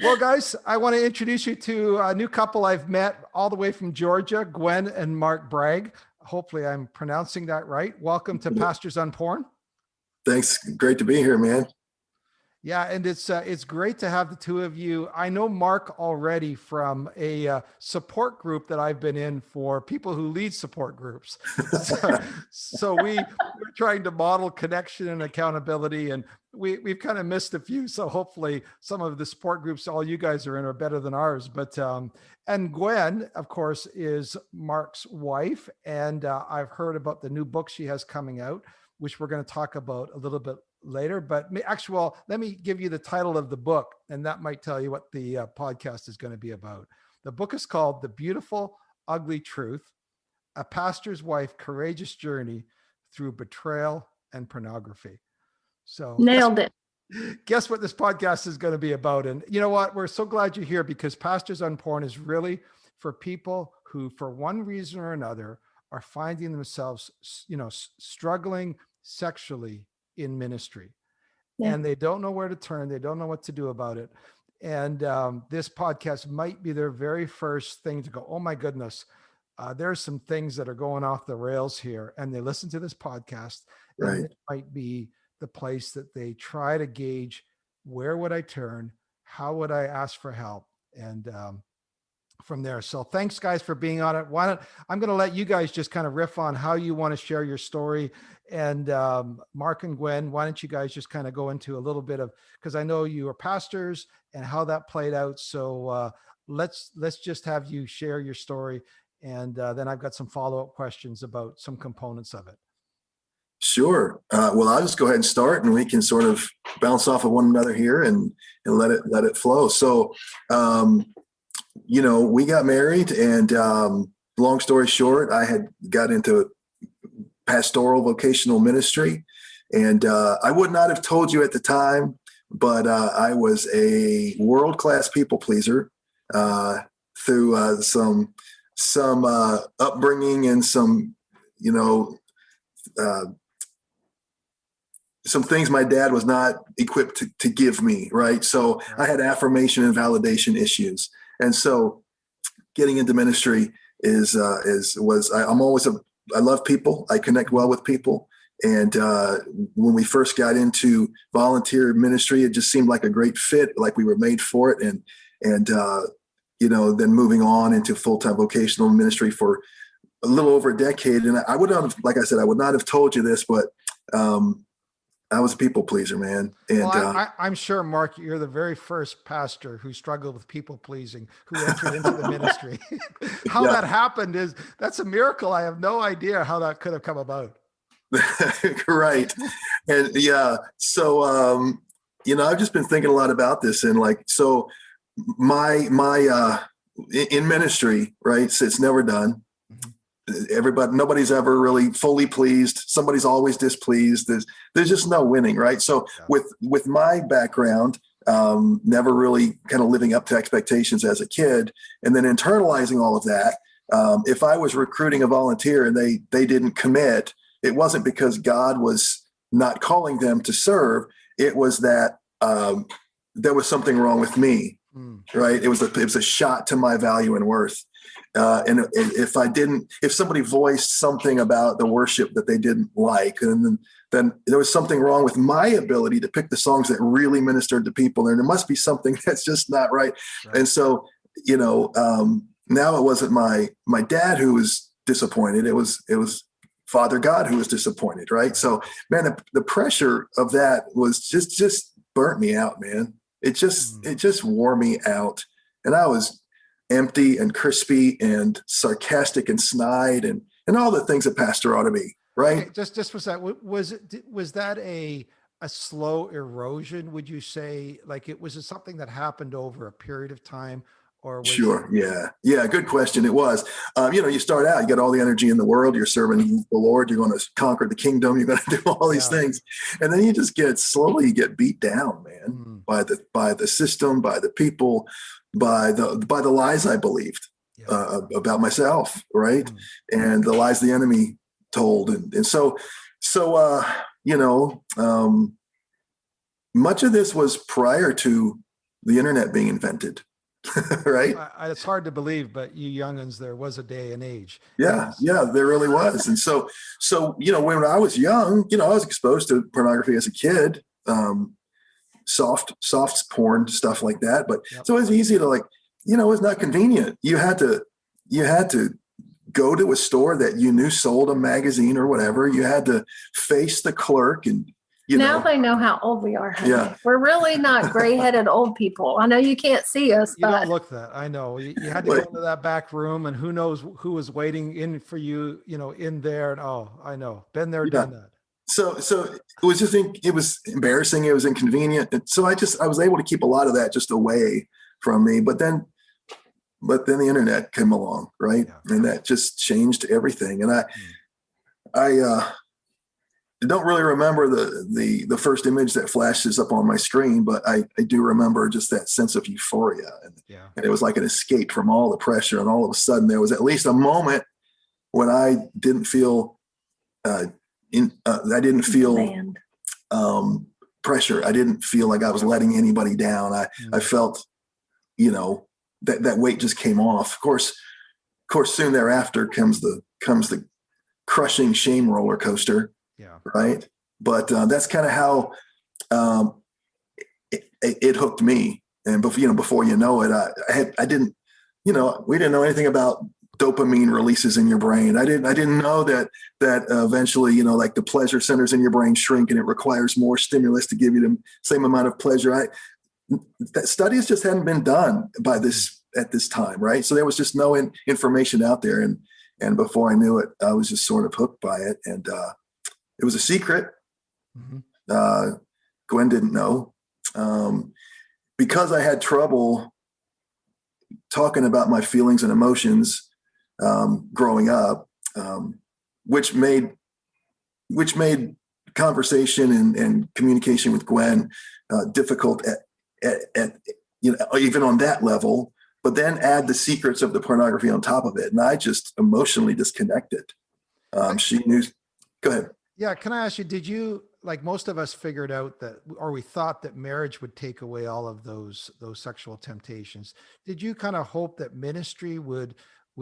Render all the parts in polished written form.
Well, guys, I want to introduce you to a new couple I've met all the way from Georgia, Gwen and Mark Brague. Hopefully I'm pronouncing that right. Welcome to Pastors on Porn. Thanks. Great to be here, man. Yeah, and it's great to have the two of you. I know Mark already from a support group that I've been in for people who lead support groups. So we're trying to model connection and accountability, and we've kind of missed a few. So hopefully some of the support groups all you guys are in are better than ours. But and Gwen, of course, is Mark's wife, and I've heard about the new book she has coming out, which we're going to talk about a little bit later. But actually, well, let me give you the title of the book, and that might tell you what the podcast is going to be about. The book is called The Beautiful, Ugly Truth, A Pastor's Wife Courageous Journey Through Betrayal and Pornography. So nailed it. Guess what this podcast is going to be about. And you know what? We're so glad you're here, because Pastors on Porn is really for people who, for one reason or another, are finding themselves, struggling sexually in ministry, and they don't know where to turn. They don't know what to do about it. And this podcast might be their very first thing to go, oh my goodness, there's some things that are going off the rails here. And they listen to this podcast, right? And it might be the place that they try to gauge, where would I turn? How would I ask for help? And from there. So thanks guys for being on it. I'm going to let you guys just kind of riff on how you want to share your story. And Mark and Gwen, why don't you guys just kind of go into a little bit of, because I know you are pastors and how that played out. So let's just have you share your story. And then I've got some follow-up questions about some components of it. Sure. Well, I'll just go ahead and start, and we can sort of bounce off of one another here and let it flow. So, we got married, and long story short, I had got into pastoral vocational ministry, and I would not have told you at the time, but I was a world-class people pleaser through some upbringing and some things my dad was not equipped to give me, right? So I had affirmation and validation issues. And so getting into ministry I love people. I connect well with people. And when we first got into volunteer ministry, it just seemed like a great fit, like we were made for it. And then moving on into full-time vocational ministry for a little over a decade. And I would not have, like I said, I would not have told you this, but I was a people pleaser, man. And I'm sure, Mark, you're the very first pastor who struggled with people pleasing, who entered into the ministry. How that happened that's a miracle. I have no idea how that could have come about. Right. And so, I've just been thinking a lot about this, and so my in ministry, right? So it's never done. Nobody's ever really fully pleased. Somebody's always displeased. There's just no winning, right? So with my background, never really kind of living up to expectations as a kid, and then internalizing all of that. If I was recruiting a volunteer and they didn't commit, it wasn't because God was not calling them to serve. It was that there was something wrong with me, right? It was a shot to my value and worth. And if somebody voiced something about the worship that they didn't like, and then there was something wrong with my ability to pick the songs that really ministered to people. And there must be something that's just not right. And so, now it wasn't my dad who was disappointed. It was Father God who was disappointed. Right. So, man, the pressure of that was just burnt me out, man. It just wore me out. And I was empty and crispy and sarcastic and snide and all the things a pastor ought to be, right? Okay, just was that a slow erosion? Would you say, like, it was something that happened over a period of time, or was Sure. Yeah. Good question. It was, you start out, you got all the energy in the world, you're serving the Lord, you're going to conquer the kingdom, you're going to do all these things. And then you just slowly get beat down, man, by the system, by the people, by the lies I believed about myself, right? And the lies the enemy told. And so much of this was prior to the internet being invented, right? It's hard to believe, but you youngins, there was a day and age. Yeah, yeah, there really was. And so, when I was young, I was exposed to pornography as a kid, soft porn, stuff like that. But Yep. so it was easy to it's not convenient. You had to go to a store that you knew sold a magazine or whatever. You had to face the clerk and, now they know how old we are. Honey. Yeah. We're really not gray-headed old people. I know you can't see us, You but don't look that. I know. You had to go into that back room, and who knows who was waiting in for you, in there. And I know. Been there, done that. So it was it was embarrassing. It was inconvenient. And so I was able to keep a lot of that just away from me. But then the internet came along, right? Yeah. And that just changed everything. And I don't really remember the first image that flashes up on my screen, but I do remember just that sense of euphoria. And it was like an escape from all the pressure. And all of a sudden there was at least a moment when I didn't feel pressure. I didn't feel like I was letting anybody down. I felt, that weight just came off. Of course, soon thereafter comes the crushing shame roller coaster. Yeah. Right. But that's kind of how it hooked me. And before you know it, I didn't, we didn't know anything about dopamine releases in your brain. I didn't know that eventually, like the pleasure centers in your brain shrink and it requires more stimulus to give you the same amount of pleasure. That studies just hadn't been done at this time. Right. So there was just no information out there. And before I knew it, I was just sort of hooked by it. And, it was a secret. Mm-hmm. Gwen didn't know. Because I had trouble talking about my feelings and emotions growing up, which made conversation and communication with Gwen difficult at even on that level. But then add the secrets of the pornography on top of it, and I just emotionally disconnected. She knew. Go ahead. Yeah. Can I ask you, did you, like most of us, figured out that, or we thought that marriage would take away all of those sexual temptations? Did you kind of hope that ministry would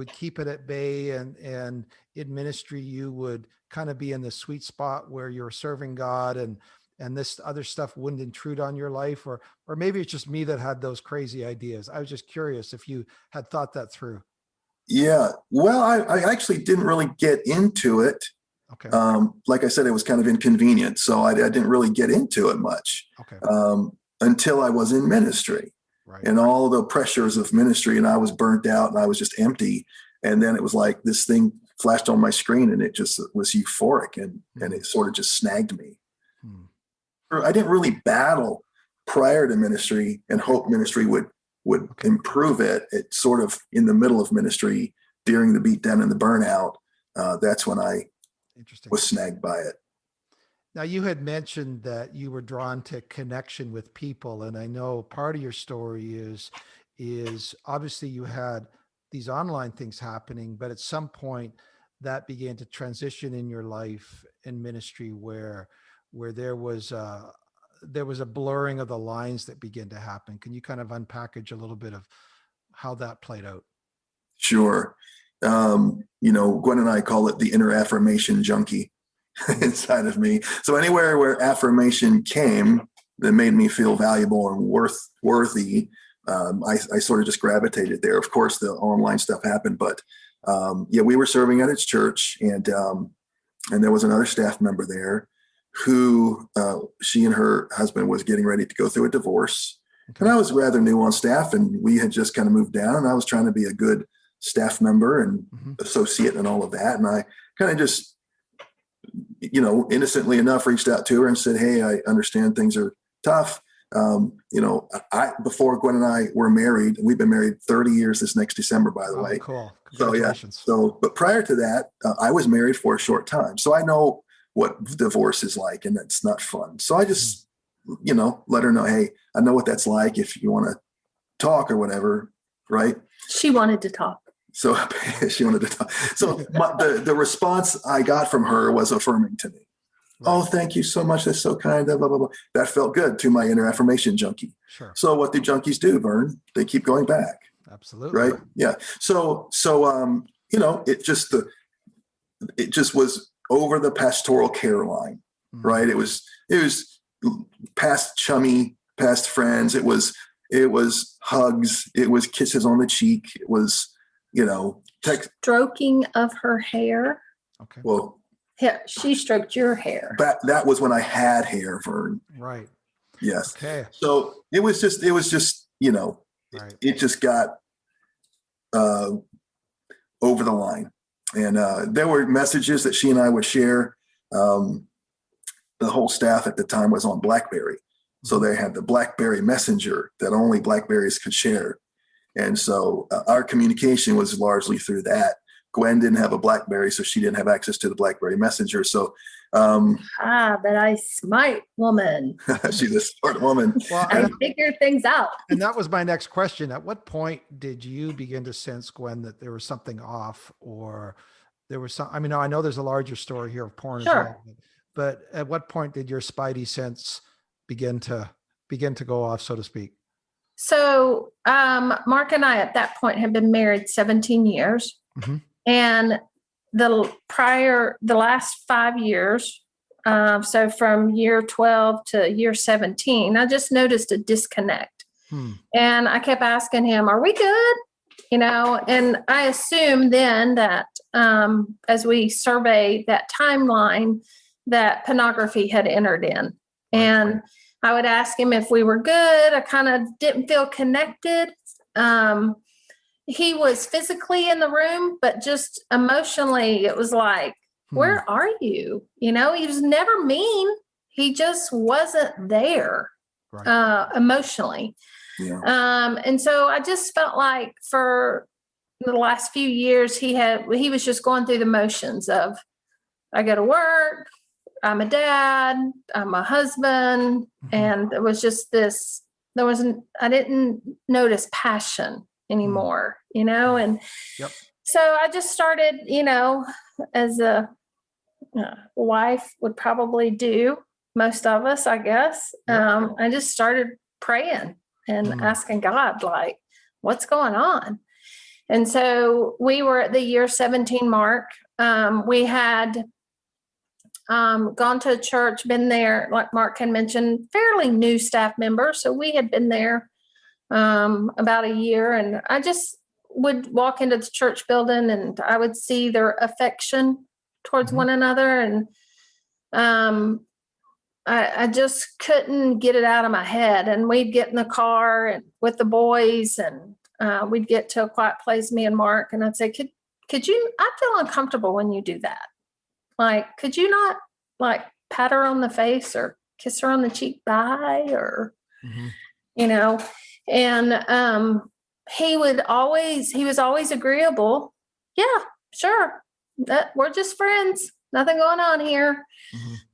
keep it at bay, and in ministry you would kind of be in the sweet spot where you're serving God and this other stuff wouldn't intrude on your life? Or maybe it's just me that had those crazy ideas. I was just curious if you had thought that through. Yeah. Well, I actually didn't really get into it. Okay. Like I said, it was kind of inconvenient. So I didn't really get into it much. Okay. Until I was in ministry. Right. And all the pressures of ministry, and I was burnt out and I was just empty. And then it was like this thing flashed on my screen and it just was euphoric and it sort of just snagged me. I didn't really battle prior to ministry and hope ministry would improve it. It's sort of in the middle of ministry during the beatdown and the burnout. That's when I was snagged by it. Now, you had mentioned that you were drawn to connection with people. And I know part of your story is obviously you had these online things happening, but at some point that began to transition in your life and ministry where there was a blurring of the lines that began to happen. Can you kind of unpackage a little bit of how that played out? Sure. Gwen and I call it the inner affirmation junkie inside of me. So anywhere where affirmation came that made me feel valuable and worthy, I sort of just gravitated there. Of course, the online stuff happened, but we were serving at its church, and there was another staff member there who she and her husband was getting ready to go through a divorce. Okay. And I was rather new on staff, and we had just kind of moved down, and I was trying to be a good staff member and associate and all of that. And I kind of just, innocently enough, reached out to her and said, "Hey, I understand things are tough. Before Gwen and I were married, we've been married 30 years this next December, by the way. Cool. Congratulations. But prior to that, I was married for a short time. So I know what divorce is like, and that's not fun. So I just, let her know, hey, I know what that's like if you want to talk or whatever. Right. She wanted to talk. So she wanted to talk. So the response I got from her was affirming to me. Oh, thank you so much. That's so kind. Blah, blah, blah. That felt good to my inner affirmation junkie. Sure. So what do junkies do, Vern? They keep going back. Absolutely. Right. Yeah. So, it just was over the pastoral care line, right? It was past chummy, past friends. It was hugs. It was kisses on the cheek. It was, stroking of her hair. Okay. Well, Yeah, she stroked your hair. that was when I had hair, Vern. Right. Yes. Okay. So it was just, Right. it just got over the line. And there were messages that she and I would share. The whole staff at the time was on BlackBerry. So they had the BlackBerry Messenger that only BlackBerries could share. And so our communication was largely through that. Gwen didn't have a BlackBerry, so she didn't have access to the BlackBerry Messenger. So, but I smart woman. she's a smart woman. Well, I figured things out. and that was my next question. At what point did you begin to sense, Gwen, that there was something off, or there was some? I mean, I know there's a larger story here of porn as well, but at what point did your spidey sense begin to go off, so to speak? So, Mark and I at that point had been married 17 years. Mm-hmm. And the last 5 years, so from year 12 to year 17, I just noticed a disconnect. And I kept asking him, are we good? And I assumed then that as we surveyed that timeline, that pornography had entered in. And I would ask him if we were good. I kind of didn't feel connected. He was physically in the room, but just emotionally, it was like, where are you? He was never mean. He just wasn't there emotionally. Yeah. And so I just felt like for the last few years, he was just going through the motions of, I go to work, I'm a dad, I'm a husband. And there was just I didn't notice passion anymore, and so I just started, as a wife would probably do, most of us, I guess. I just started praying and asking God, like, what's going on? And so we were at the year 17 mark. We had gone to a church, been there, like Mark had mentioned, fairly new staff member. So we had been there about a year, and I just would walk into the church building and I would see their affection towards one another. And I just couldn't get it out of my head. And we'd get in the car and with the boys, and we'd get to a quiet place, me and Mark, and I'd say, could you, I feel uncomfortable when you do that. Like, could you not like pat her on the face or kiss her on the cheek bye, or, and he was always agreeable. Yeah, sure. We're just friends. Nothing going on here.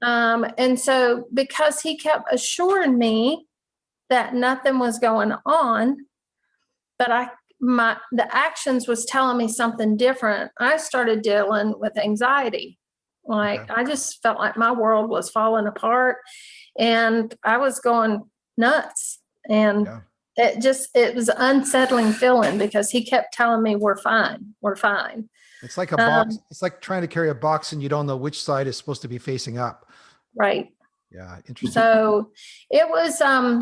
And so because he kept assuring me that nothing was going on, but the actions was telling me something different, I started dealing with anxiety. Like, I just felt like my world was falling apart and I was going nuts. And it was an unsettling feeling because he kept telling me, we're fine. It's like a box. It's like trying to carry a box and you don't know which side is supposed to be facing up. Right. Yeah. Interesting. So it was, I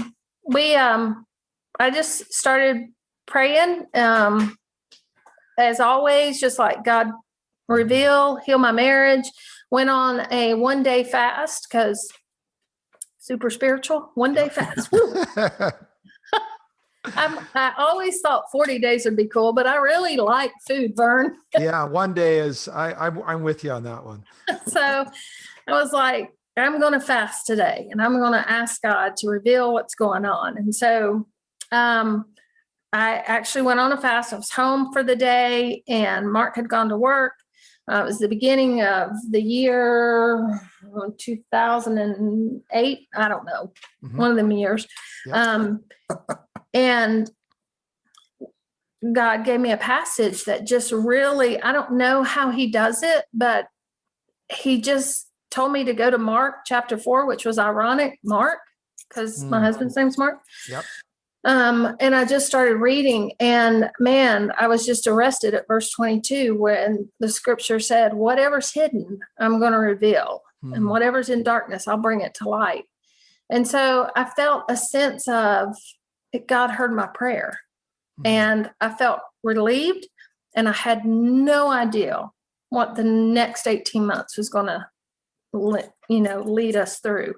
just started praying, as always, just like, God, reveal, heal my marriage. Went on a 1-day fast because super spiritual, 1-day fast. I always thought 40 days would be cool, but I really like food, Vern. Yeah, 1 day is, I'm with you on that one. So I was like, I'm going to fast today and I'm going to ask God to reveal what's going on. And so I actually went on a fast. I was home for the day and Mark had gone to work. It was the beginning of the year 2008. I don't know, one of them years. Yep. And God gave me a passage that just really, I don't know how he does it, but he just told me to go to Mark chapter 4, which was ironic, Mark, because my husband's name's Mark. Yep. And I just started reading, and man, I was just arrested at verse 22 when the scripture said, whatever's hidden, I'm going to reveal, and whatever's in darkness, I'll bring it to light. And so I felt a sense of God heard my prayer, and I felt relieved, and I had no idea what the next 18 months was going to lead us through.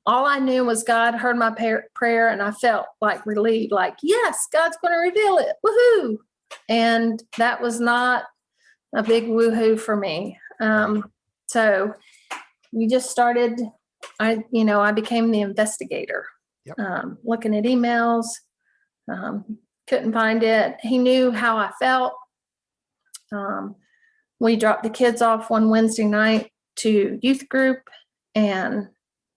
All I knew was God heard my prayer, and I felt like relieved, like, yes, God's going to reveal it. Woohoo. And that was not a big woohoo for me. So we just started, I became the investigator, looking at emails, couldn't find it. He knew how I felt. We dropped the kids off one Wednesday night to youth group, and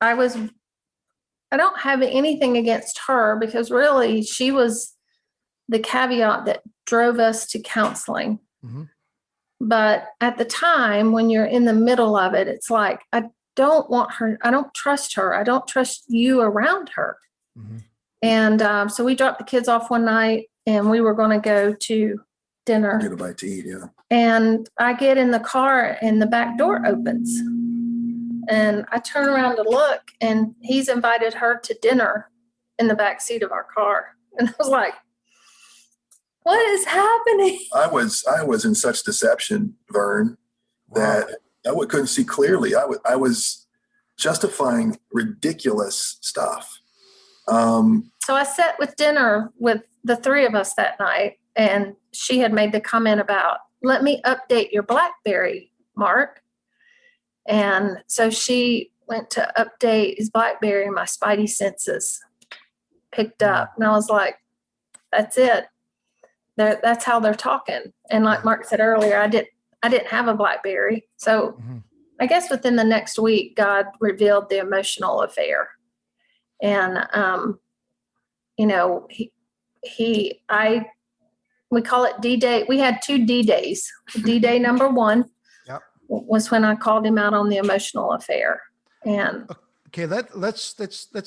I don't have anything against her, because really she was the caveat that drove us to counseling. But at the time, when you're in the middle of it, it's like, I don't want her. I don't trust her. I don't trust you around her. And so we dropped the kids off one night, and we were going to go to dinner. Get a bite to eat, yeah. And I get in the car, and the back door opens. And I turn around to look, and he's invited her to dinner in the back seat of our car. And I was like, what is happening? I was in such deception, Vern, that I couldn't see clearly. I was justifying ridiculous stuff. So I sat with dinner with the three of us that night, and she had made the comment about, let me update your BlackBerry, Mark. And so she went to update his BlackBerry, and my spidey senses picked up. And I was like, that's it. That's how they're talking. And like Mark said earlier, I didn't have a BlackBerry. So I guess within the next week, God revealed the emotional affair. And, we call it D-Day. We had 2 D-Days. D-Day number 1 was when I called him out on the emotional affair. And okay, let's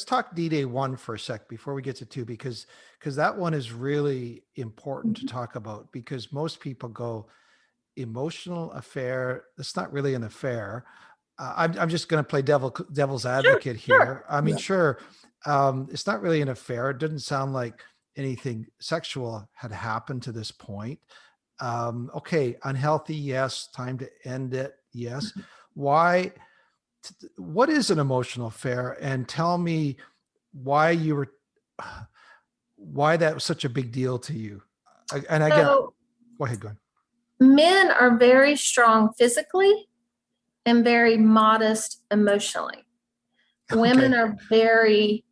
talk D-Day 1 for a sec before we get to 2, because that one is really important to talk about, because most people go, emotional affair, it's not really an affair. I'm just going to play devil's advocate here. Sure. I mean, sure. It's not really an affair. It didn't sound like anything sexual had happened to this point. Okay. Unhealthy. Yes. Time to end it. Yes. What is an emotional affair? And tell me why that was such a big deal to you. And again, go ahead, Gwen. Men are very strong physically and very modest emotionally. Women are very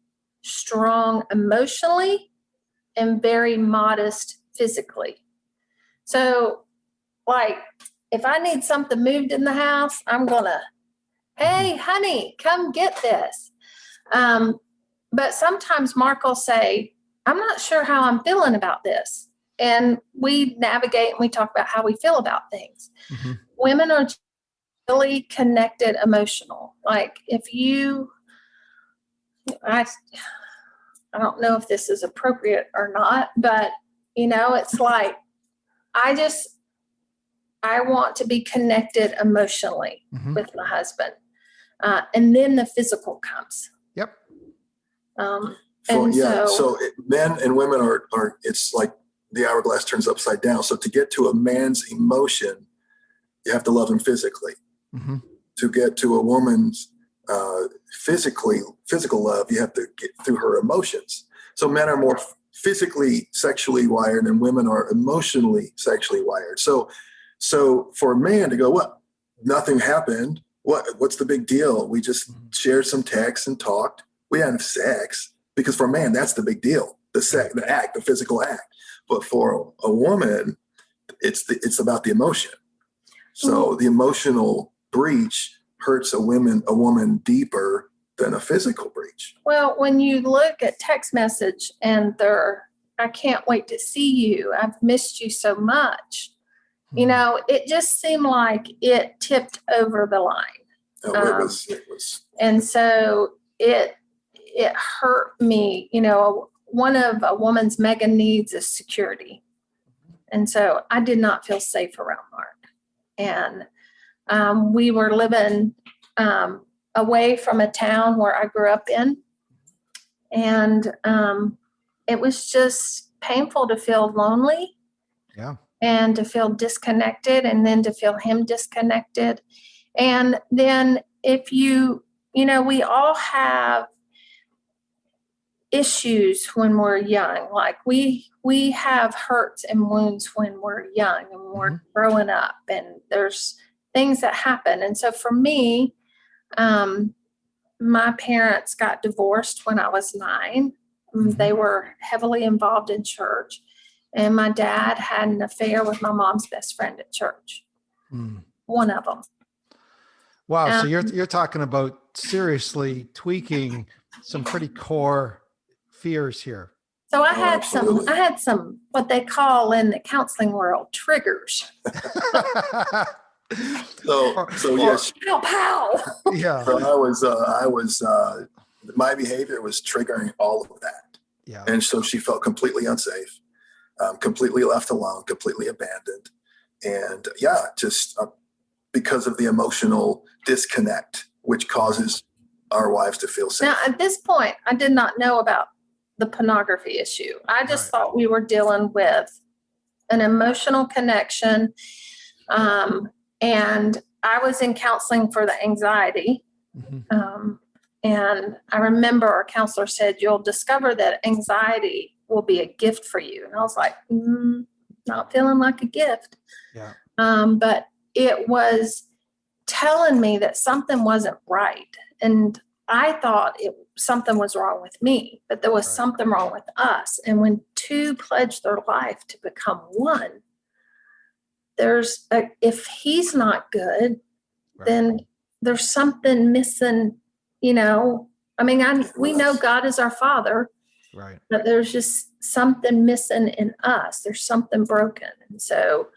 strong emotionally and very modest physically. So, like, if I need something moved in the house, I'm gonna, hey, honey, come get this. But sometimes Mark will say, I'm not sure how I'm feeling about this. And we navigate and we talk about how we feel about things. Women are really connected emotional. Like, if I don't know if this is appropriate or not, but it's like, I want to be connected emotionally with my husband. And then the physical comes. Yep. So men and women are, it's like the hourglass turns upside down. So to get to a man's emotion, you have to love him physically. To get to a woman's physical love, you have to get through her emotions. So men are more physically sexually wired, and women are emotionally sexually wired. So for a man to go, what? Nothing happened. What's the big deal? We just shared some texts and talked. We had sex. Because for a man, that's the big deal. The act, the physical act. But for a woman, it's about the emotion. So the emotional breach hurts a woman deeper than a physical breach. Well, when you look at text message and I can't wait to see you, I've missed you so much. It just seemed like it tipped over the line. It was. And so it hurt me, one of a woman's mega needs is security. And so I did not feel safe around Mark. And we were living away from a town where I grew up in. And it was just painful to feel lonely. Yeah. And to feel disconnected, and then to feel him disconnected. And then if we all have issues when we're young. Like we have hurts and wounds when we're young and we're growing up, and there's things that happen. And so for me, my parents got divorced when I was 9. They were heavily involved in church. And my dad had an affair with my mom's best friend at church. One of them. Wow. So you're talking about seriously tweaking some pretty core fears here. So I had some what they call in the counseling world triggers. So yes. Pow. Yeah. So I was my behavior was triggering all of that. Yeah. And so she felt completely unsafe. Completely left alone, completely abandoned. And just because of the emotional disconnect, which causes our wives to feel safe. Now, at this point, I did not know about the pornography issue. I just thought we were dealing with an emotional connection. And I was in counseling for the anxiety. And I remember our counselor said, you'll discover that anxiety will be a gift for you. And I was like, not feeling like a gift. Yeah. But it was telling me that something wasn't right. And I thought something was wrong with me, but there was something wrong with us. And when two pledge their life to become one, if he's not good, then there's something missing, we know God is our Father. Right. But there's just something missing in us. There's something broken. And so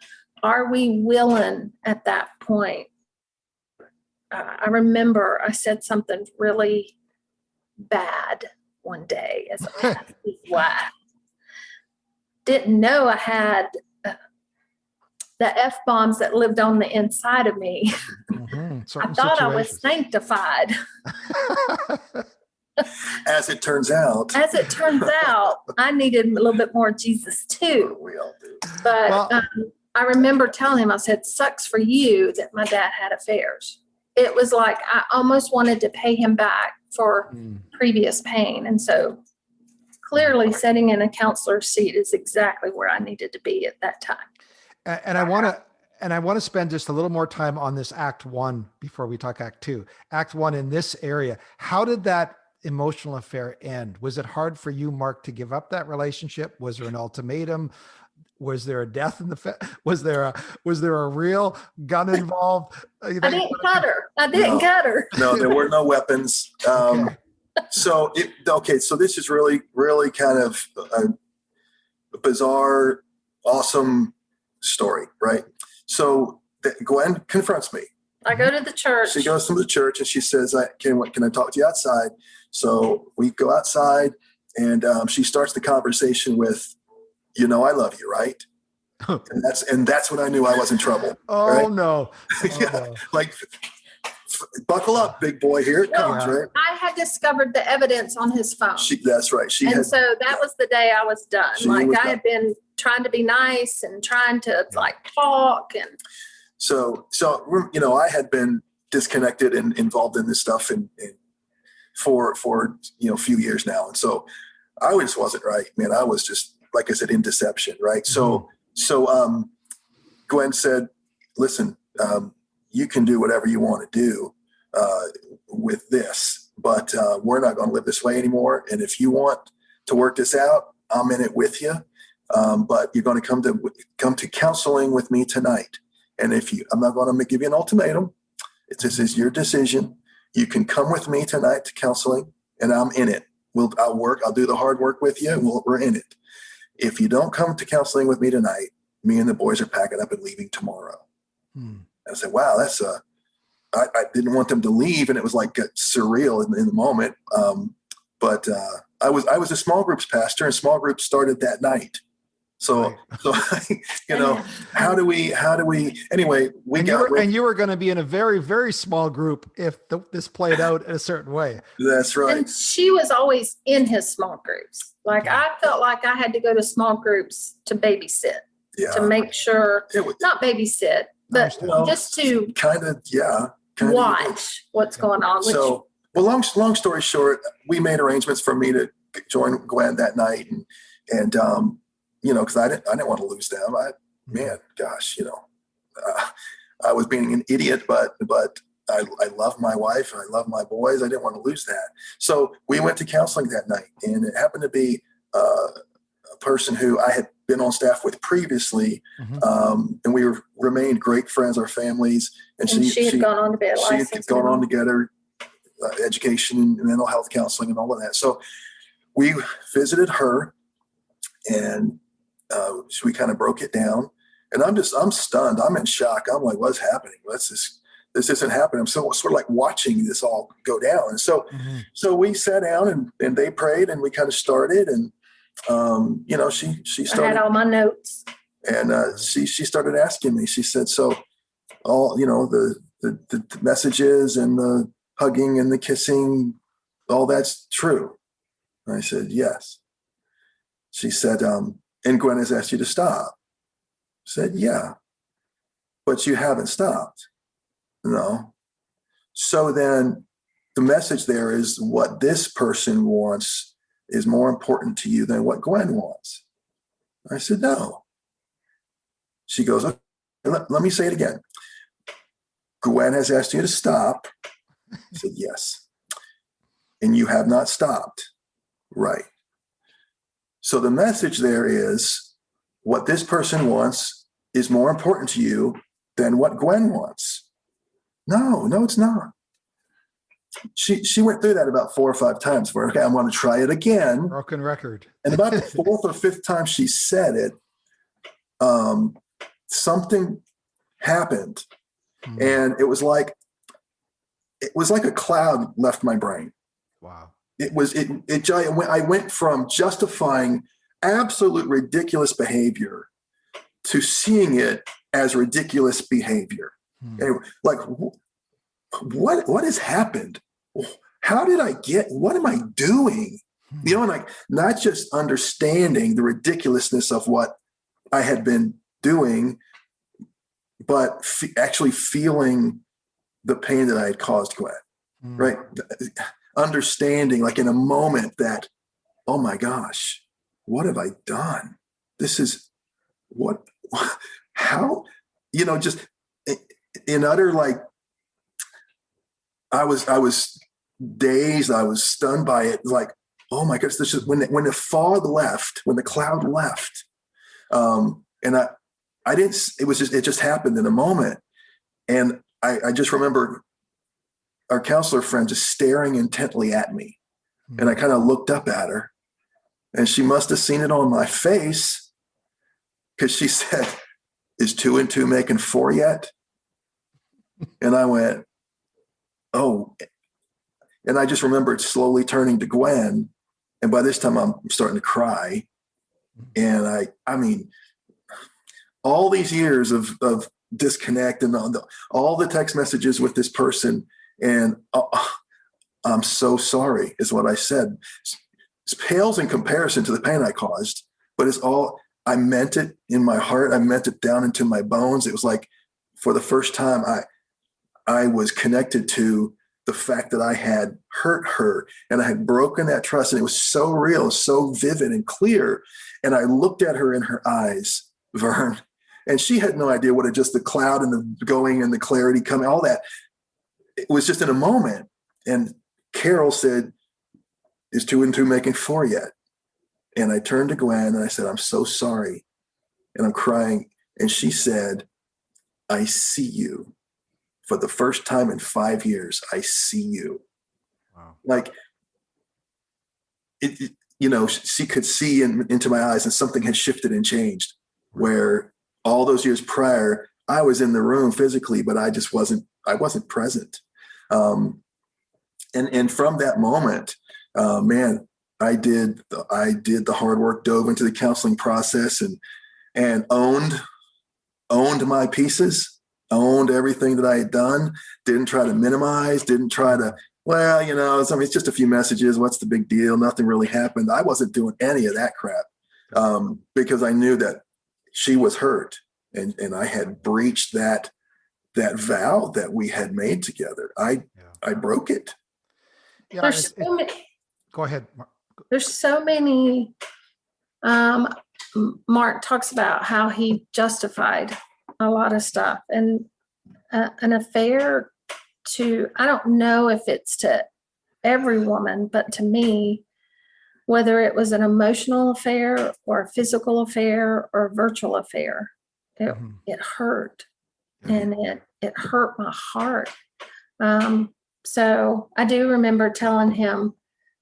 are we willing at that point? I remember I said something really bad one day as I passed his wife. Didn't know I had the F-bombs that lived on the inside of me. I thought I was sanctified. As it turns out, I needed a little bit more Jesus too. We all do. But I remember telling him, I said, sucks for you that my dad had affairs. It was like I almost wanted to pay him back for previous pain. And so clearly sitting in a counselor's seat is exactly where I needed to be at that time. And I want to spend just a little more time on this Act 1 before we talk Act 2. Act 1 in this area. How did that emotional affair end? Was it hard for you, Mark, to give up that relationship? Was there an ultimatum? Was there a death in the was there a real gun involved? I didn't cut her. No, there were no weapons. So this is really, really kind of a bizarre, awesome story, right? So Gwen confronts me. I go to the church. She goes to the church and she says, can I talk to you outside? So we go outside and she starts the conversation with, I love you, right? and that's when I knew I was in trouble. Oh, right? No. No. Like, buckle up, big boy. Here it comes, right? I had discovered the evidence on his phone. That's right. So that was the day I was done. I had been trying to be nice and trying to talk. And so I had been disconnected and involved in this stuff for a few years now. And so I just wasn't right, man. I was just, like I said, in deception. Right. So Gwen said, listen, you can do whatever you want to do with this, but we're not going to live this way anymore. And if you want to work this out, I'm in it with you. But you're going to come to counseling with me tonight. And I'm not going to give you an ultimatum. This is your decision. You can come with me tonight to counseling, and I'm in it. I'll do the hard work with you, and we're in it. If you don't come to counseling with me tonight, me and the boys are packing up and leaving tomorrow. I said, wow, I didn't want them to leave, and it was like surreal in the moment. But I was a small groups pastor, and small groups started that night. So, how do we, anyway, you were going to be in a very, very small group if this played out a certain way. That's right. And she was always in his small groups. Like I felt like I had to go to small groups to babysit, to make sure, not babysit, but just to watch what's going on. So, long story short, we made arrangements for me to join Gwen that night, and because I didn't want to lose them. I was being an idiot, but I love my wife and I love my boys. I didn't want to lose that. So we went to counseling that night, and it happened to be a person who I had been on staff with previously. And we remained great friends, our families. And she had gone on to be a licensed. She had gone on to get her education and mental health counseling and all of that. So we visited her, and we kind of broke it down, and I'm stunned. I'm in shock. I'm like, what's happening? This isn't happening. I'm sort of like watching this all go down. And so we sat down and they prayed, and we kind of started, and she started. I had all my notes, and she started asking me. She said, so all, the messages and the hugging and the kissing, all that's true. And I said, yes. She said, and Gwen has asked you to stop. I said, yeah, but you haven't stopped. No. So then the message there is what this person wants is more important to you than what Gwen wants. I said, no. She goes, okay, let me say it again. Gwen has asked you to stop. I said, yes. And you have not stopped. Right. So the message there is what this person wants is more important to you than what Gwen wants. No, it's not. She went through that about 4 or 5 times where, okay, I'm going to try it again. Broken record. And about the 4th or 5th time she said it, something happened. And it was like a cloud left my brain. Wow. I went from justifying absolute ridiculous behavior to seeing it as ridiculous behavior. And like, what has happened? How did I what am I doing? And like, not just understanding the ridiculousness of what I had been doing, but actually feeling the pain that I had caused Gwen, right? Understanding, like in a moment, that, oh my gosh, what have I done? This is how, just in utter, like, I was dazed. I was stunned by it. Like, oh my goodness, this is when the fog left, when the cloud left. And it just happened in a moment. And I just remember our counselor friend just staring intently at me. And I kind of looked up at her, and she must have seen it on my face, because she said, is 2 and 2 making 4 yet? And I went, oh. And I just remembered slowly turning to Gwen. And by this time I'm starting to cry. And I mean, all these years of disconnect and all the text messages with this person. And I'm so sorry is what I said. It pales in comparison to the pain I caused, but I meant it in my heart. I meant it down into my bones. It was like, for the first time, I was connected to the fact that I had hurt her and I had broken that trust. And it was so real, so vivid and clear. And I looked at her in her eyes, Vern, and she had no idea what the cloud and the going and the clarity coming, all that. It was just in a moment. And Carol said, is 2 and 2 making 4 yet? And I turned to Gwen and I said, I'm so sorry. And I'm crying. And she said, I see you. For the first time in 5 years, I see you. Wow. Like, she could see into my eyes, and something had shifted and changed, where all those years prior, I was in the room physically, but I present. And from that moment, man, I did the hard work, dove into the counseling process, and owned my pieces, owned everything that I had done. Didn't try to minimize. Didn't try to, well, it's just a few messages. What's the big deal? Nothing really happened. I wasn't doing any of that crap because I knew that she was hurt, and I had breached that vow that we had made together. I broke it. Yeah, There's so many. Go ahead, Mark. There's so many. Mark talks about how he justified a lot of stuff, and an affair I don't know if it's to every woman, but to me, whether it was an emotional affair or a physical affair or a virtual affair, it hurt, and it hurt my heart. So I do remember telling him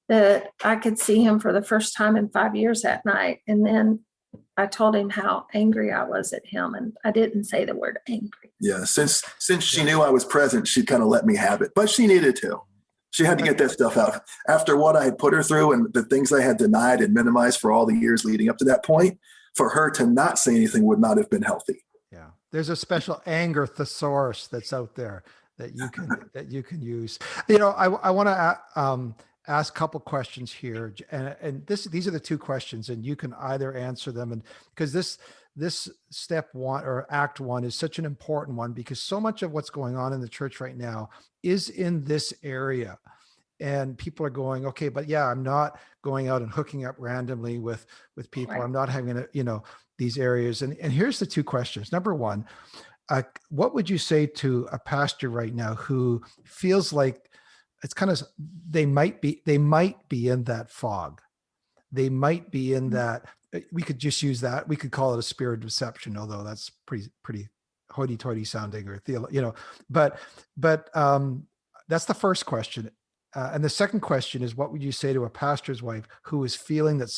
that I could see him for the first time in 5 years that night. And then I told him how angry I was at him. And I didn't say the word angry. Yeah. Since she knew I was present, she kind of let me have it, but she needed to. She had to get that stuff out. After what I had put her through and the things I had denied and minimized for all the years leading up to that point, for her to not say anything would not have been healthy. Yeah. There's a special anger thesaurus that's out there that you can use. I want to ask a couple questions here, and these are the two questions, and you can either answer them, and because this step one or act one is such an important one, because so much of what's going on in the church right now is in this area, and people are going, okay, but yeah, I'm not going out and hooking up randomly with people. Right. I'm not having these areas, and here's the two questions. Number one, what would you say to a pastor right now who feels like it's kind of, they might be in that fog. They might be in that, we could just use that. We could call it a spirit of deception, although that's pretty hoity-toity sounding, or but that's the first question. And the second question is, what would you say to a pastor's wife who is feeling that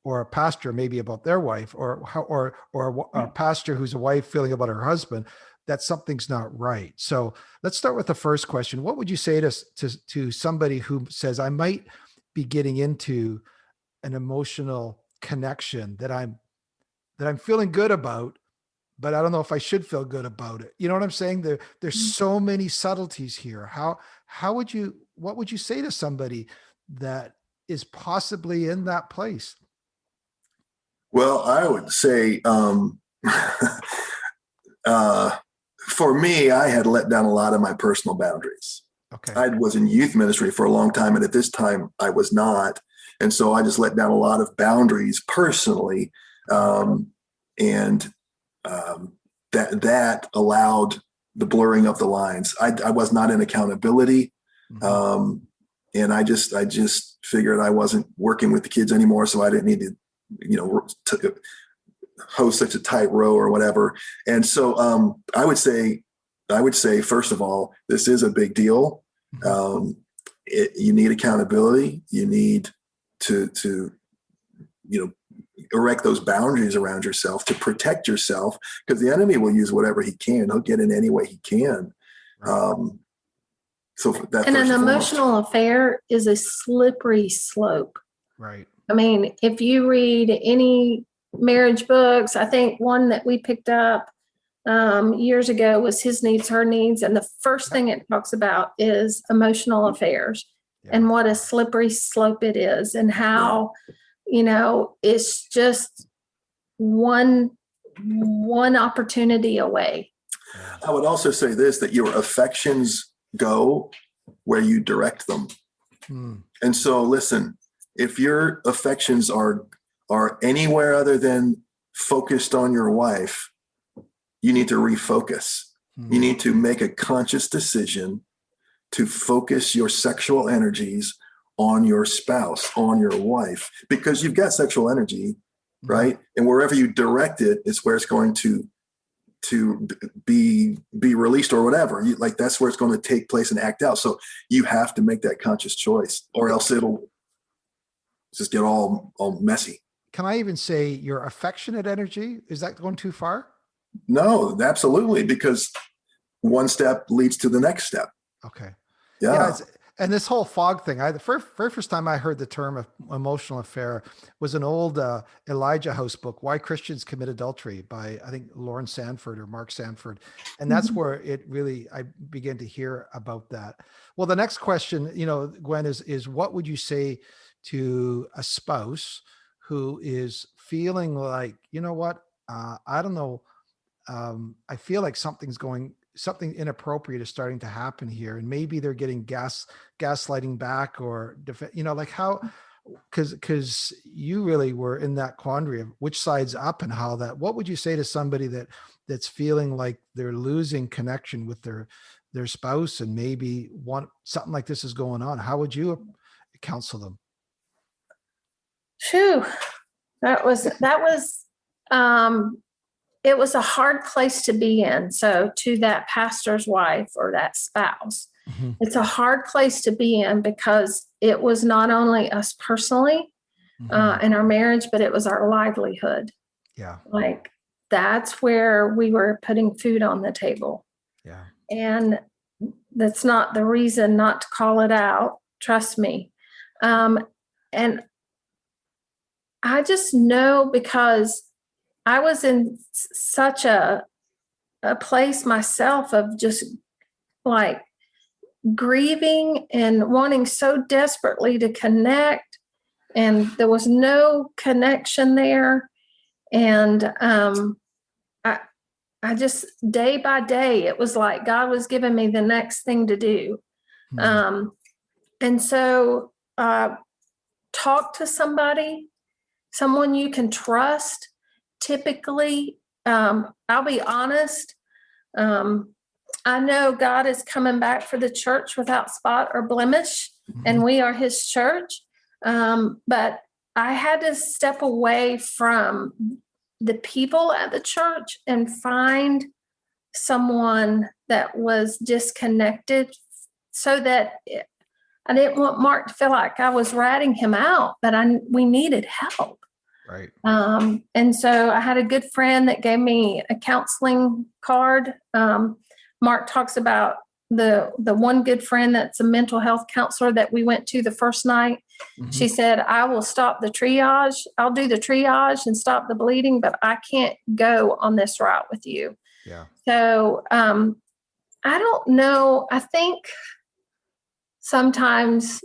or a pastor maybe about their wife, or a pastor who's a wife feeling about her husband, that something's not right? So let's start with the first question. What would you say to somebody who says, I might be getting into an emotional connection that I'm feeling good about, but I don't know if I should feel good about it? You know what I'm saying? There's so many subtleties here. What would you say to somebody that is possibly in that place? Well, I would say, for me, I had let down a lot of my personal boundaries. Okay. I was in youth ministry for a long time, and at this time I was not. And so I just let down a lot of boundaries personally. That allowed the blurring of the lines. I was not in accountability. Mm-hmm. And I just figured I wasn't working with the kids anymore. So I didn't need to, host such a tight row or whatever. And so I would say, first of all, this is a big deal. Mm-hmm. You need accountability. You need to erect those boundaries around yourself to protect yourself, because the enemy will use whatever he can. He'll get in any way he can. Right. And an emotional affair is a slippery slope. Right. I mean, if you read any marriage books, I think one that we picked up years ago was His Needs, Her Needs. And the first thing it talks about is emotional affairs and what a slippery slope it is, and how, it's just one opportunity away. I would also say this, that your affections go where you direct them. And so listen, if your affections are anywhere other than focused on your wife, you need to refocus. You need to make a conscious decision to focus your sexual energies on your spouse, on your wife, because you've got sexual energy, right? And wherever you direct it is where it's going to be released or whatever. That's where it's going to take place and act out. So you have to make that conscious choice, or else it'll just get all messy. Can I even say your affectionate energy? Is that going too far? No, absolutely. Because one step leads to the next step. Okay. Yeah. And this whole fog thing, the first time I heard the term emotional affair was an old Elijah House book, Why Christians Commit Adultery, by I think Lauren Sanford or Mark Sanford. And that's where I began to hear about that. Well, the next question, Gwen, is what would you say to a spouse who is feeling like, you know what, I don't know, I feel like something inappropriate is starting to happen here, and maybe they're getting gaslighting back, or like how, because you really were in that quandary of which side's up and how that. What would you say to somebody that's feeling like they're losing connection with their spouse, and maybe something like this is going on? How would you counsel them? Phew, that was it was a hard place to be in. So to that pastor's wife or that spouse, it's a hard place to be in, because it was not only us personally in our marriage, but it was our livelihood. Yeah. Like that's where we were putting food on the table. Yeah. And that's not the reason not to call it out. Trust me. And I just know, because I was in such a place myself of just like grieving and wanting so desperately to connect, and there was no connection there. And I just, day by day, it was like God was giving me the next thing to do. And so talk to someone you can trust. Typically, I'll be honest, I know God is coming back for the church without spot or blemish, and we are his church. But I had to step away from the people at the church and find someone that was disconnected, so that I didn't want Mark to feel like I was ratting him out, but we needed help. Right. And so I had a good friend that gave me a counseling card. Mark talks about the one good friend that's a mental health counselor that we went to the first night. She said, I will stop the triage. I'll do the triage and stop the bleeding, but I can't go on this route with you. Yeah. So I don't know. I think sometimes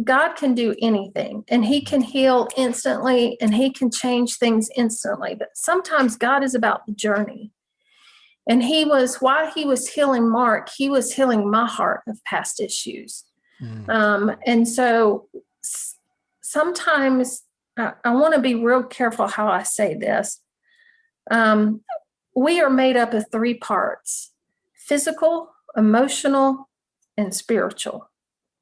God can do anything, and he can heal instantly, and he can change things instantly. But sometimes God is about the journey. And while he was healing Mark, he was healing my heart of past issues. And so sometimes I want to be real careful how I say this. We are made up of 3 parts: physical, emotional, and spiritual.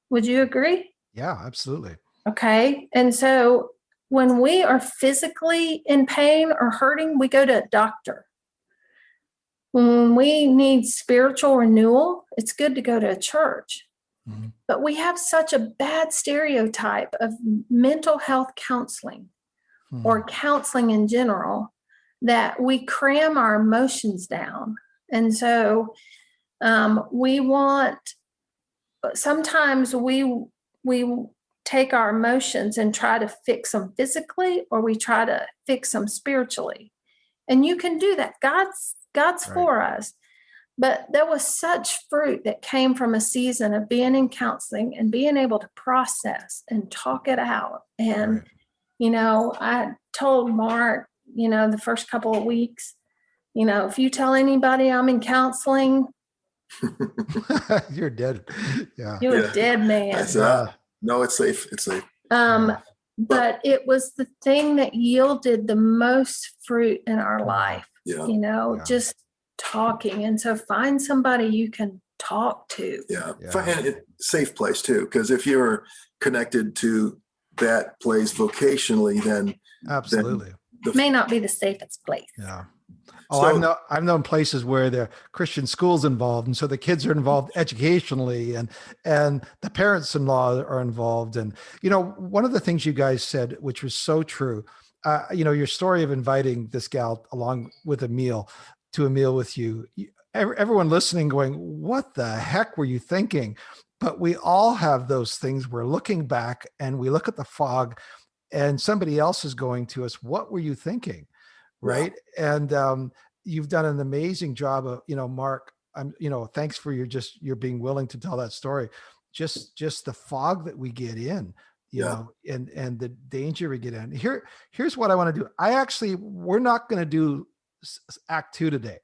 Would you agree? Yeah, absolutely. Okay. And so when we are physically in pain or hurting, we go to a doctor. When we need spiritual renewal, it's good to go to a church. But we have such a bad stereotype of mental health counseling or counseling in general that we cram our emotions down. And so sometimes we take our emotions and try to fix them physically, or we try to fix them spiritually. And you can do that. God's right for us. But there was such fruit that came from a season of being in counseling and being able to process and talk it out. And, I told Mark, the first couple of weeks, if you tell anybody I'm in counseling, you're dead. Yeah. You're a dead man. No, it's safe. It's safe. But it was the thing that yielded the most fruit in our life, just talking. And so find somebody you can talk to. Find a safe place too, because if you're connected to that place vocationally, then absolutely it may not be the safest place. Yeah. Oh, I've known places where there are Christian schools involved, and so the kids are involved educationally, and the parents-in-law are involved. And one of the things you guys said, which was so true, your story of inviting this gal along with a meal, to a meal with you, everyone listening going, what the heck were you thinking? But we all have those things. We're looking back and we look at the fog and somebody else is going to us, what were you thinking? Right. Yeah. And you've done an amazing job of, Mark, thanks for your being willing to tell that story. Just the fog that we get in, and the danger we get in. Here's what I want to do. We're not going to do Act 2 today.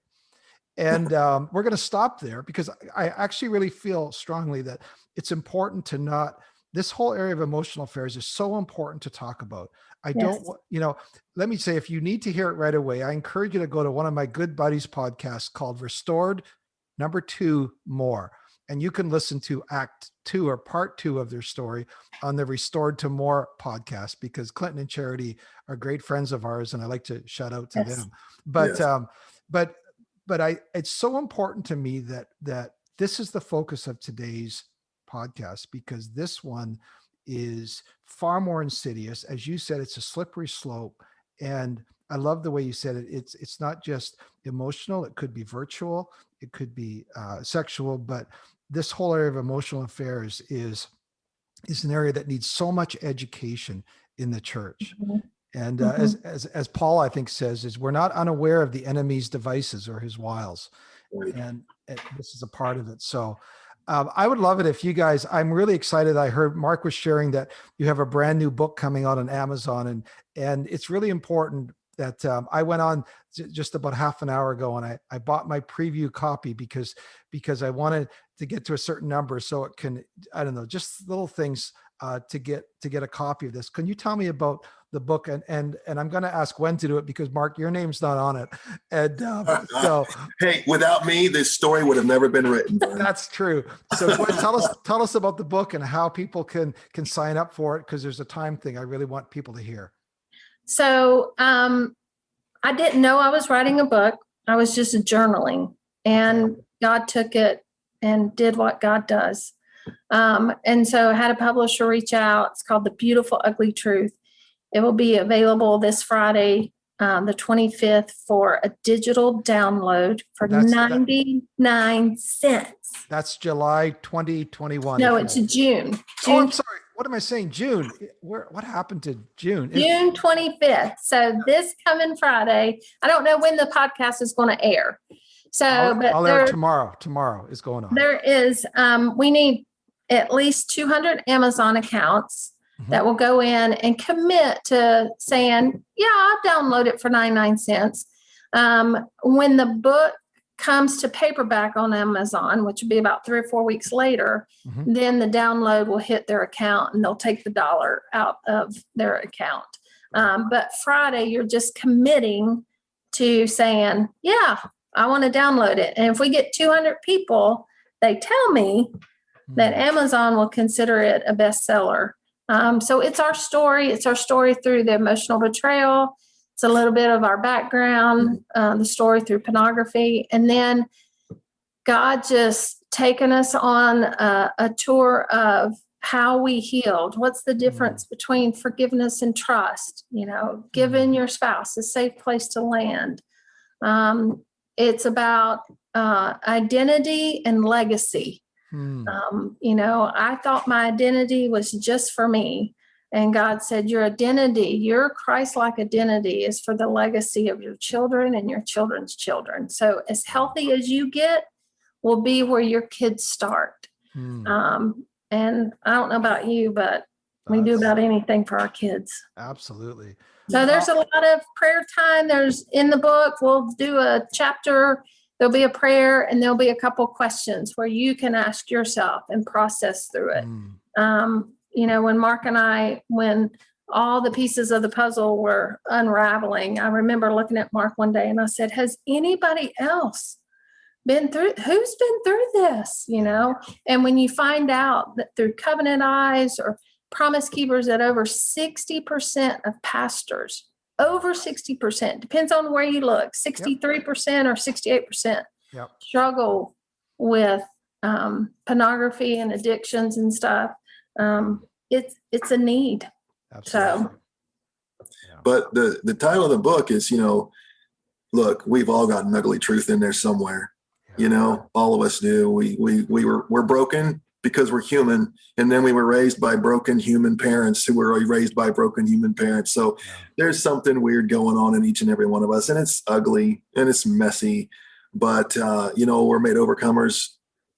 And we're going to stop there because I actually really feel strongly that it's important to not, this whole area of emotional affairs is so important to talk about. Let me say, if you need to hear it right away, I encourage you to go to one of my good buddies podcasts called Restored #2 More. And you can listen to Act 2 or Part 2 of their story on the Restored to More podcast, because Clinton and Charity are great friends of ours. And I like to shout out to them. But it's so important to me that this is the focus of today's podcast, because this one is far more insidious. As you said, it's a slippery slope. And I love the way you said it. It's not just emotional. It could be virtual. It could be sexual. But this whole area of emotional affairs is an area that needs so much education in the church. Mm-hmm. And as Paul, I think, says, is we're not unaware of the enemy's devices or his wiles. Right. And this is a part of it. So I would love it if you guys, I'm really excited. I heard Mark was sharing that you have a brand new book coming out on Amazon, and it's really important that I went on just about half an hour ago and I bought my preview copy because I wanted to get to a certain number so it can, I don't know, just little things to get a copy of this. Can you tell me about the book? And I'm going to ask Gwen to do it because Mark, your name's not on it. And so, hey, without me, this story would have never been written. That's true. So Gwen, tell us about the book and how people can sign up for it, because there's a time thing I really want people to hear. So I didn't know I was writing a book. I was just journaling, and God took it and did what God does. And so I had a publisher reach out. It's called The Beautiful Ugly Truth. It will be available this Friday, the 25th, for a digital download for 99 cents. That's July 2021. No, it's June. Oh, I'm sorry. What am I saying? June. What happened to June? June 25th. So this coming Friday, I don't know when the podcast is going to air. So, I'll air tomorrow. Tomorrow is going on. There is, we need at least 200 Amazon accounts that will go in and commit to saying, yeah, I'll download it for 99 cents. When the book comes to paperback on Amazon, which will be about 3 or 4 weeks later, then the download will hit their account and they'll take the dollar out of their account. But Friday, you're just committing to saying, yeah, I want to download it. And if we get 200 people, they tell me that Amazon will consider it a bestseller. So it's our story. It's our story through the emotional betrayal. It's a little bit of our background, the story through pornography. And then God just taken us on a tour of how we healed. What's the difference between forgiveness and trust? Giving your spouse a safe place to land. It's about identity and legacy. I thought my identity was just for me. And God said, your identity, your Christ-like identity is for the legacy of your children and your children's children. So as healthy as you get will be where your kids start. And I don't know about you, but we do about anything for our kids. Absolutely. So there's a lot of prayer time. There's in the book, we'll do a chapter. There'll be a prayer and there'll be a couple questions where you can ask yourself and process through it. When Mark and I, when all the pieces of the puzzle were unraveling, I remember looking at Mark one day and I said, has anybody else who's been through this, And when you find out that through Covenant Eyes or Promise Keepers, that over 60% of pastors, over 60%, depends on where you look, 63% or 68% struggle with pornography and addictions and stuff. It's a need. Absolutely. So, but the title of the book is, look, we've all got an ugly truth in there somewhere. You know, all of us do. We're broken because we're human. And then we were raised by broken human parents who were raised by broken human parents. So there's something weird going on in each and every one of us, and it's ugly and it's messy, but you know, we're made overcomers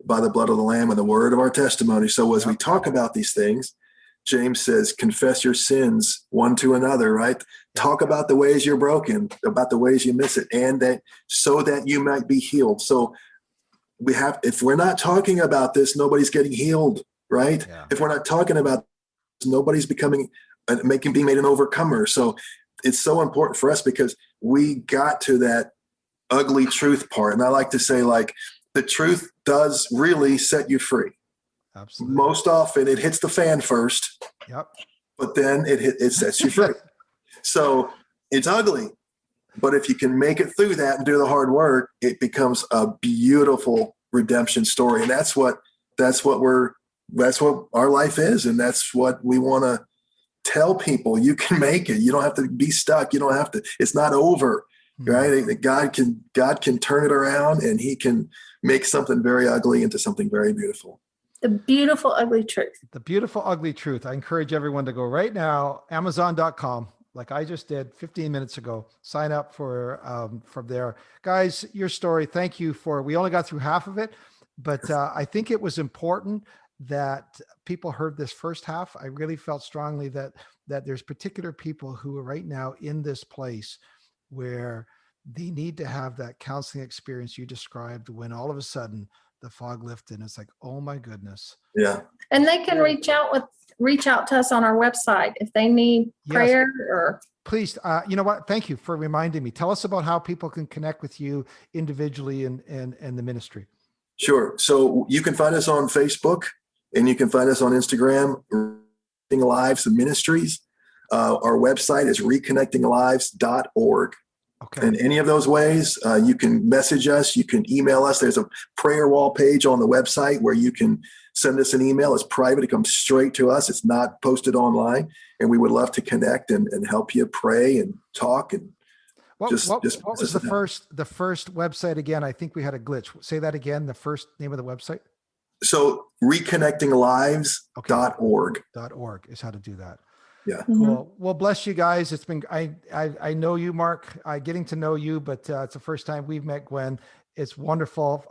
by the blood of the Lamb and the word of our testimony. So as we talk about these things, James says, confess your sins one to another, right? Talk about the ways you're broken, about the ways you miss it, and that so that you might be healed. So we have, if we're not talking about this, nobody's getting healed, right? Yeah. If we're not talking about this, nobody's being made an overcomer. So it's so important for us because we got to that ugly truth part. And I like to say, like, the truth does really set you free. Absolutely. Most often it hits the fan first, but then it sets you free. So it's ugly, but if you can make it through that and do the hard work, it becomes a beautiful redemption story. And that's what our life is. And that's what we want to tell people. You can make it. You don't have to be stuck. You don't have to, it's not over, right? God can turn it around, and he can make something very ugly into something very beautiful. The beautiful, ugly truth. The beautiful, ugly truth. I encourage everyone to go right now, Amazon.com, like I just did 15 minutes ago. Sign up for from there. Guys, your story, thank you for, we only got through half of it, but I think it was important that people heard this first half. I really felt strongly that there's particular people who are right now in this place where they need to have that counseling experience you described, when all of a sudden the fog lifted and it's like, oh my goodness. Yeah. And they can reach out to us on our website if they need prayer or. Please, you know what? Thank you for reminding me. Tell us about how people can connect with you individually and the ministry. Sure. So you can find us on Facebook, and you can find us on Instagram, Reconnecting Lives Ministries. Our website is reconnectinglives.org. Okay. In any of those ways, you can message us, you can email us. There's a prayer wall page on the website where you can send us an email. It's private. It comes straight to us. It's not posted online. And we would love to connect and help you pray and talk. And what was the first website again? I think we had a glitch. Say that again, the first name of the website. So reconnectinglives.org. .org is how to do that. Yeah. Cool. Well, bless you guys. It's been, I know you, Mark, getting to know you, but it's the first time we've met Gwen. It's wonderful.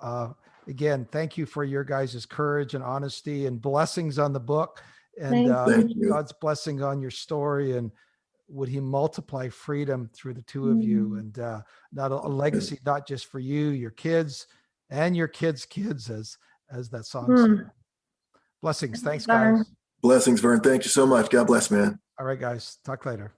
Again, thank you for your guys' courage and honesty, and blessings on the book, and God's blessing on your story. And would he multiply freedom through the two of you, and not a legacy, not just for you, your kids and your kids' kids, as that song said. Blessings. Thanks, guys. Blessings, Vern. Thank you so much. God bless, man. All right, guys. Talk later.